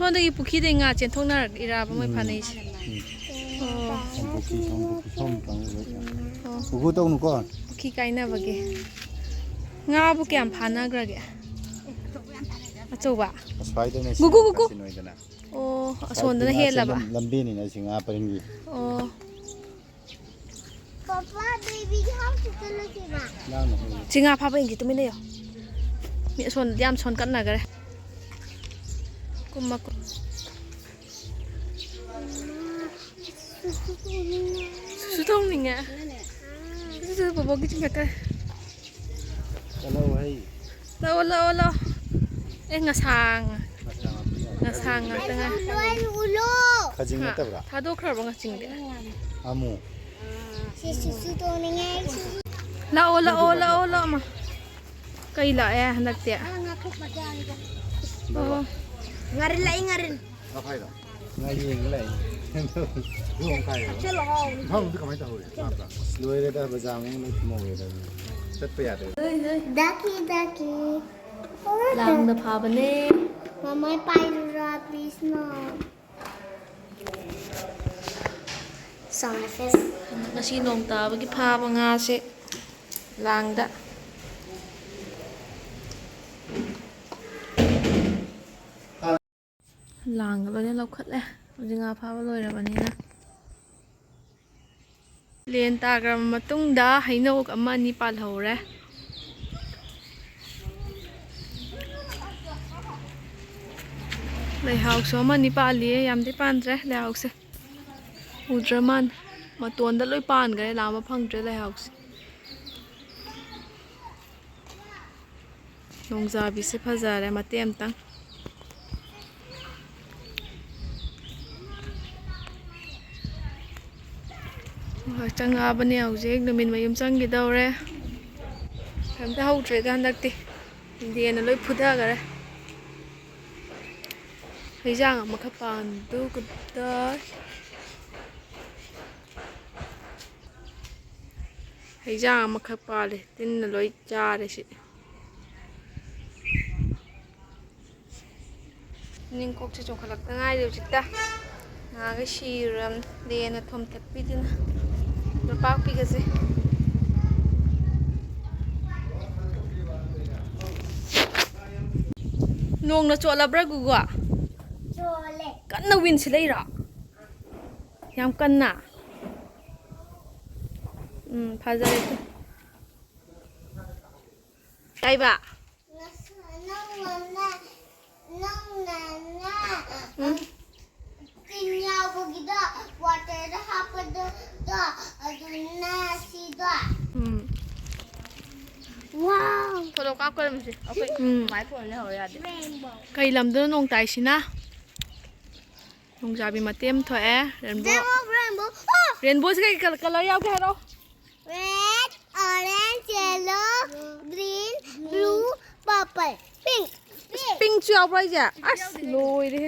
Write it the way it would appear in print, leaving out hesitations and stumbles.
सोंदगी पुखीदे nga चेंथोंनार इराबा मोय फानेस पुखु तौनुको पुखी काइनाबगे nga bu kyam फानाग्रागे अचौबा अस्वाइदने गुगु गुगु सिनोइदना ओ असोंदना हेलाबा लंबीनी ना सिंगा परिंगी ओ पापा बेबी हाउ टू चलो चिमा चिंगा फाबा इंगी तुमिने यो मी सोन याम सोन कन्ना गरे कुम्मा सुसुतों निंगा सुसु बाबा की चिंगा का चलो भाई लो ngasang tengah ulo खजिंग नतबरा थादो खरबा ngasing de amu susu to ningai la ma kai la ya hanakte ngakuk padang oh ngarin apa itu ngai yeng lai ruang kai chelo thong tu kamai ta hore apa loi re da bazang mo mo re da chat pa ya de daki lang da phaba ne mama pai ra please no sound face ngasi nong tabagi phaba nga se lang da lang ga lone lokhat le jinga phaba loirabani na len tagram matung da hainok ama ni pal hore lehauk so ama ni pali yam de pandre lehauk se udraman maton da loi pan gare lama phangdre lehauk se nongja bi se phajare matem tang changa bane hojek numin mayum changi dawre thamta hautre da nakti indiana loi phudha gare heijang amakha pan du kutta heijang amakha pale tin loi chare si ning kok se chongkhalak ta ngai de chita nga ga shiram de na thom thak pi din do pak pi ga se nong na chola bra gugwa chole kanna win si leira yam kanna phajare tai ba kinya bugida water hapad da aduna sida wow thodo ka ko lam si okay mai phone le ho ya de rainbow kai lam do nong tai sina nong jabi matem tho e rainbow se kai color yaw ke ro red orange yellow green blue purple pink pink chu yaw bai ja as loi de